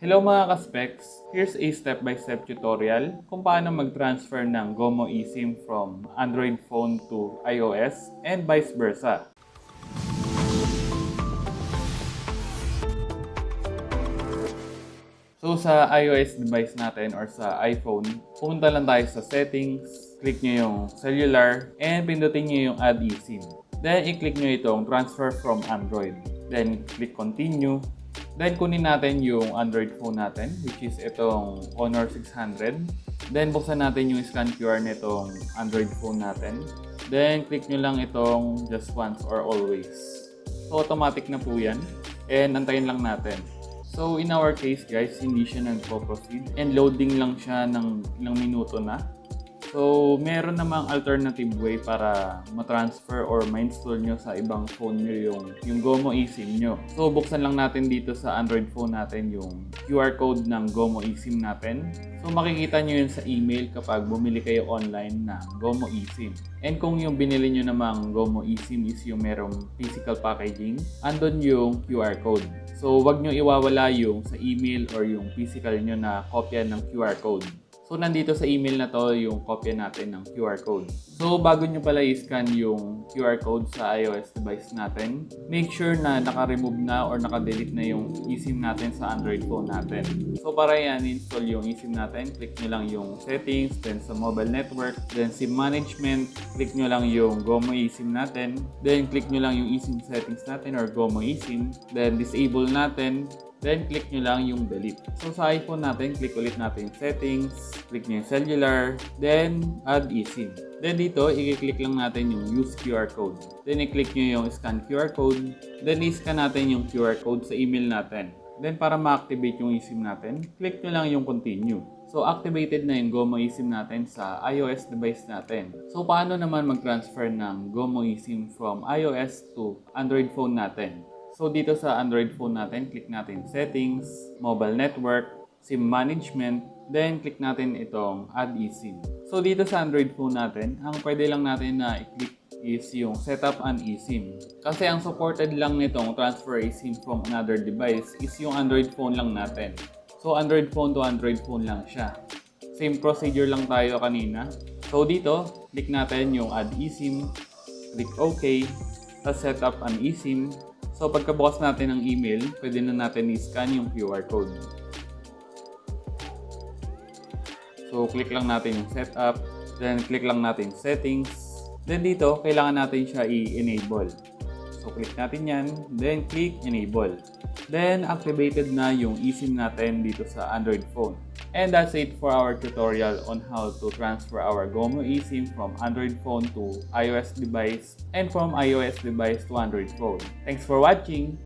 Hello mga ka-specs! Here's a step-by-step tutorial kung paano mag-transfer ng GOMO eSIM from Android phone to iOS and vice versa. So sa iOS device natin or sa iPhone, pumunta lang tayo sa settings, click nyo yung cellular, and pindutin nyo yung add eSIM. Then i-click nyo itong transfer from Android. Then click continue. Then kunin natin yung Android phone natin, which is itong Honor 600. Then buksan natin yung scan QR nitong Android phone natin. Then click nyo lang itong just once or always. So automatic na po yan. And antayin lang natin. So in our case guys, hindi siya nagpo-proceed and loading lang siya ng ilang minuto na. So meron namang alternative way para ma-transfer or ma-install nyo sa ibang phone nyo yung GOMO eSIM nyo. So buksan lang natin dito sa Android phone natin yung QR code ng GOMO eSIM natin. So makikita nyo yun sa email kapag bumili kayo online ng GOMO eSIM. And kung yung binili nyo namang GOMO eSIM is yung merong physical packaging, andun yung QR code. So wag nyo iwawala yung sa email or yung physical nyo na kopya ng QR code. So nandito sa email na to yung kopya natin ng QR code. So bago nyo pala i-scan yung QR code sa iOS device natin, make sure na naka-remove na or naka-delete na yung eSIM natin sa Android phone natin. So para yan, install yung eSIM natin, click nyo lang yung settings, then sa mobile network, then SIM management, click nyo lang yung GOMO eSIM natin, then click nyo lang yung eSIM settings natin or GOMO eSIM, then disable natin, then click nyo lang yung delete. So sa iPhone natin, click ulit natin yung settings, click nyo yung cellular, then add eSIM. Then dito, i-click lang natin yung use QR code. Then i-click nyo yung scan QR code, then i-scan natin yung QR code sa email natin. Then para ma-activate yung eSIM natin, click nyo lang yung continue. So activated na yung GOMO eSIM natin sa iOS device natin. So paano naman mag-transfer ng GOMO eSIM from iOS to Android phone natin? So dito sa Android phone natin, click natin settings, mobile network, SIM management, then click natin itong add eSIM. So dito sa Android phone natin, ang pwede lang natin na i-click is yung setup an eSIM. Kasi ang supported lang nitong transfer eSIM from another device is yung Android phone lang natin. So Android phone to Android phone lang siya. Same procedure lang tayo kanina. So dito, click natin yung add eSIM, click OK, tapos setup an eSIM. So pagkabukas natin ng email, pwede na natin i-scan yung QR code. So click lang natin yung setup, then click lang natin settings. Then dito, kailangan natin siya i-enable. So click natin yan, then click enable. Then activated na yung eSIM natin dito sa Android phone. And that's it for our tutorial on how to transfer our GOMO eSIM from Android phone to iOS device and from iOS device to Android phone. Thanks for watching!